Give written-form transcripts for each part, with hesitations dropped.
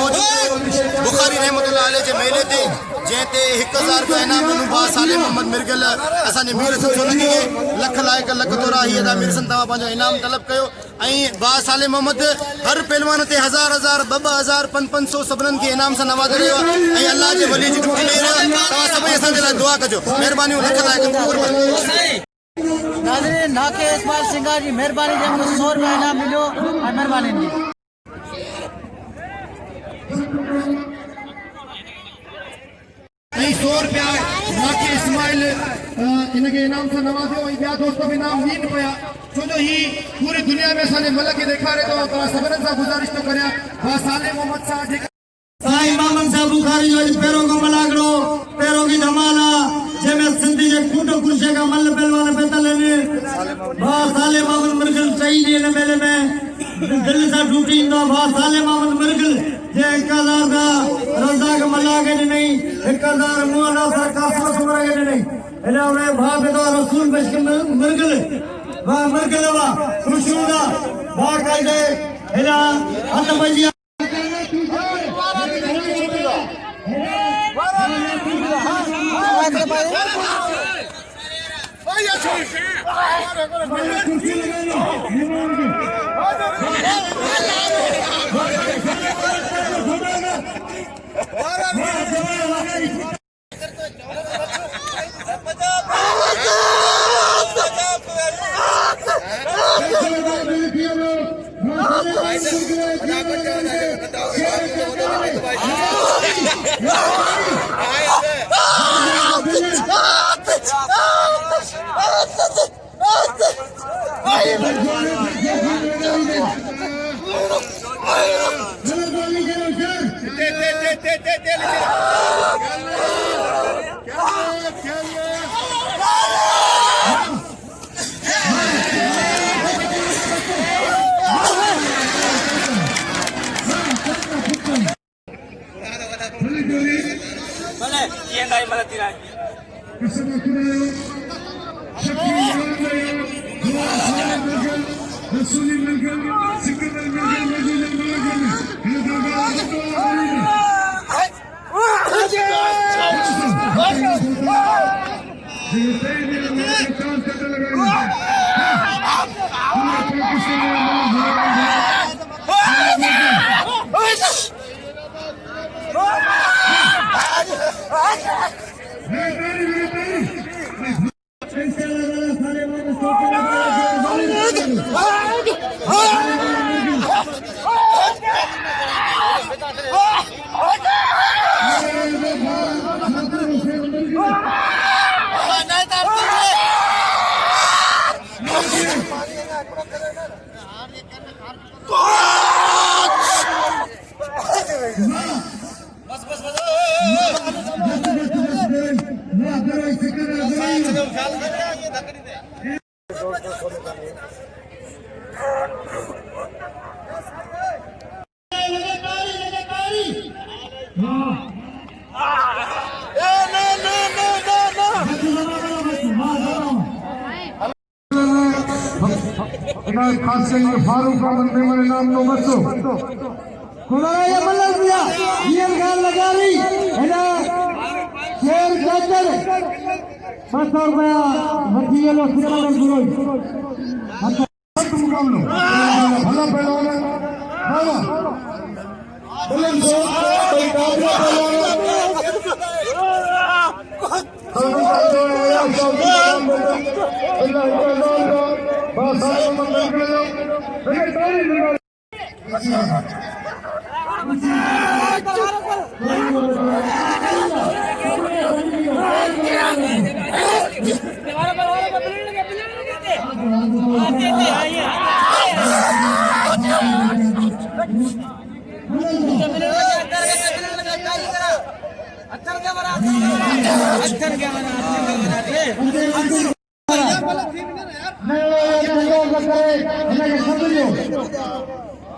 मौजूद बुखारी रहमतुल्लाह अलैह जे मेले ते जैते 1000 का इनाम मिलू बा साले मोहम्मद मिर्गल असाने मीर सुनगी लख लायक लख तोरा ही दा मीर संतवा पांजो इनाम तलब कयो बा साले मोहम्मद हर पहलवान ते 1000 2000 500 सबरन के इनाम से नवाज रहियो अल्लाह जे वली जी टुटी मेर तवा सभई असा जे दुआ कजो मेहरबानी लख लायक नाज़रीन नाके इस्माइल सिंघा जी मेहरबानी जे 100 रुपया इनाम मिलो मेहरबानी जी 100 रुपया नाके इस्माइल इनके इनाम से नवाजो बिया दोस्तों भी नाम नीन पया छो जो ही पूरी दुनिया में साने मलक के देखा रहे तो सबरन सा गुजारिश तो करया बा साले मोहम्मद साहब साईं मामन साहब बुखारी जो पैरों को मलागड़ो पैरों की धमाला जेमे सिंधी जे कूटो कुर्शे का मल पहलवान पैदल ने बा साले मामन मिर्गल चाहिए ने मेले में दिल से टूटी इंदो बा साले मामन मिर्गल जे 1000 का रजा का मल्ला के नहीं 1000 मुआना सर कासम सुमरा के नहीं एना में भा बेदो रसूल बश के मिर्गल बा मिर्गल बा खुशूदा बा कायदे एना हत बजिया फारूक मेरे नाम नो बसो खुदाया मल्ल दिया ये गाल लगा रही है ना शेर गदर 700 रुपया वठी लो सिकंदर गुरोई मुकाबलो भला पहलवान बाबा बुलंद दो कोई काबला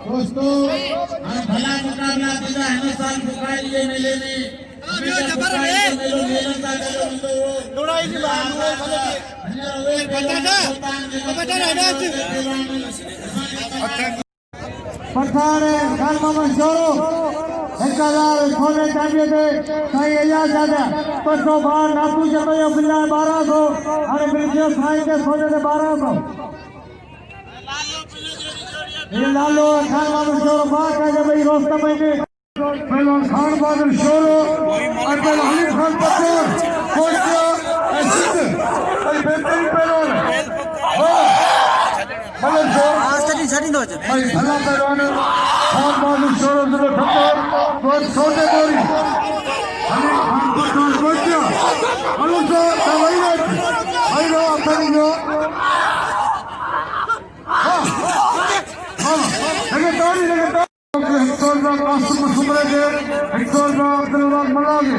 दोस्तों भला मुकाबला तुझा हिंदुस्तान बुखारी ये मेले में पठान 1000 सोने चांदी थे साईं एजाज दादा 200 बार नातू जमयो बिल्ला 1200 अरे बिल्ला साईं के सोने से 1200 ये लालो खान बहादुर शोरो बात है जब ये रोस्ता महीने पहलवान खान बहादुर शोरो और पहलवान हलीम खान पत्थर कोचिया ऐसिद और बेहतरीन पहलवान मतलब जो आज तक छड़ी दो च भाई भला पहलवान खान बहादुर शोरो जुले ठक्कर बहुत छोटे बोरी हलीम खान पत्थर कोचिया मतलब जो दवाई रे भाई रो अपनी जो लेकिन हेक्टर का कास्टम सुमरे के हेक्टर का अब्दुल्लाह मलागे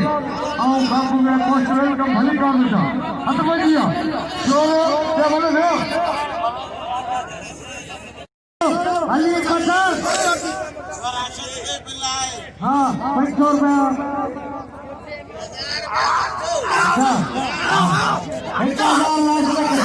आओ बाबू में पोस्ट वेलकम भली काम था हट बजिया चलो क्या बोले हो अली कटर हां 500 रुपया अच्छा 1000 लाख रुपया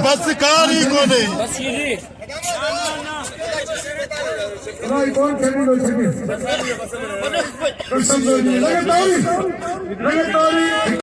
बस कार ही को नहीं बस ये भाई कौन खेलने लगे ताली